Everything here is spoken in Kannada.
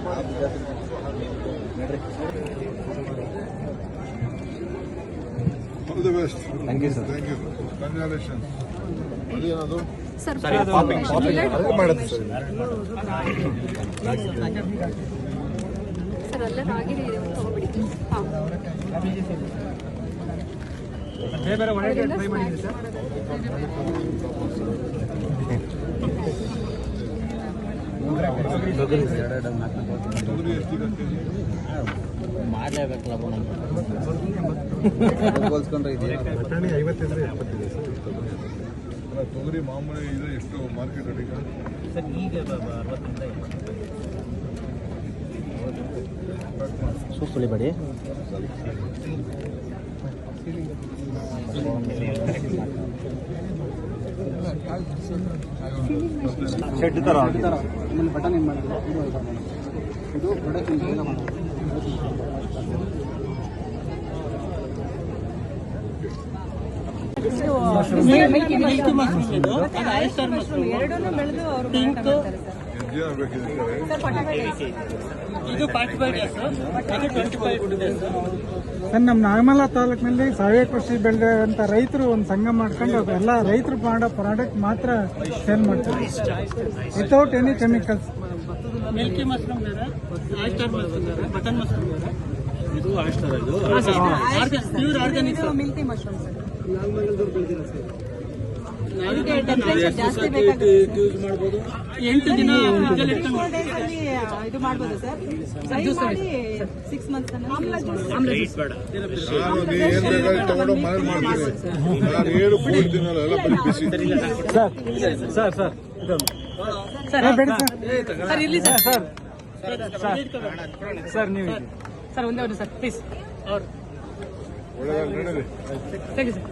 All the best. Thank you, sir. Thank you. Congratulations. ಅದೇನದು ಸರ್ ಅಲ್ಲೇ ರಾಗಿರಿ ತಗೋಬಿಡಿ. ತೊಗರಿ ಎಷ್ಟಿಗಂತೆ ಮಾಡಲೇಬೇಕಲ್ಲ ಹೋಲ್ಸ್ಕೊಂಡ್ರೆ ಬಟಾಣಿ 50 75 ಸರ್. ತೊಗರಿ ಮಾಮೂಲಿ ಇದು ಎಷ್ಟು ಮಾರ್ಕೆಟ್ ರೇಟ್ ಸರ್ ಈಗ 60 ಸೂಪ್ ಸುಳಿಬೇಡಿ. ಶೆಡ್ ತರ ಬಟನ್ ಏನು ಮಾಡಿದ್ರು ಇದು ಪ್ರೊಡಕ್ಷನ್ ಎಲ್ಲ ಮಾಡೋದು. ಸರ್ ನಮ್ಮ ನಾಗಮಲ್ಲ ತಾಲೂಕಿನಲ್ಲಿ ಸಾವಯವ ಕೃಷಿ ಬೆಳೆದಂತ ರೈತರು ಒಂದು ಸಂಘ ಮಾಡ್ಕೊಂಡು ಎಲ್ಲ ರೈತರು ಮಾಡೋ ಪ್ರಾಡಕ್ಟ್ ಮಾತ್ರ ಸೇಲ್ ಮಾಡ್ತಾರೆ without any chemicals. Milky mushroom ಬೇರೆ, ಆಯಿಸ್ಟರ್ ಮಶ್ರೂಮ್ ಬೇರೆ, ಬಟನ್ ಮಶ್ರೂಮ್ ಬೇರೆ. ಇದು ಆಯಿಸ್ಟರ್, ಇದು pure organic Milky mushroom sir. Use ಮಾಡ್ಬೋದು. 8 ದಿನ ಇದು ಮಾಡ್ಬೋದು ಸರ್. 6 ಮಂತ್ಸ್ ಏನ್ ಬೇಕಾದ್ರೆ ತಗೊಂಡು ಮನೇಲಿ ಮಾಡ್ತೀನಿ. ನಾನು ಏನು ಕೊಡ್ತೀನಲ್ಲ ಎಲ್ಲ ಬರೀ ಬಿಸಿ. ಸರ್ ನೀವು ಸರ್ ಒಂದೇ ಸರ್ ಪ್ಲೀಸ್. ಒಳ್ಳೆದಾಗಿ ನಡೀಲಿ. Thank you sir.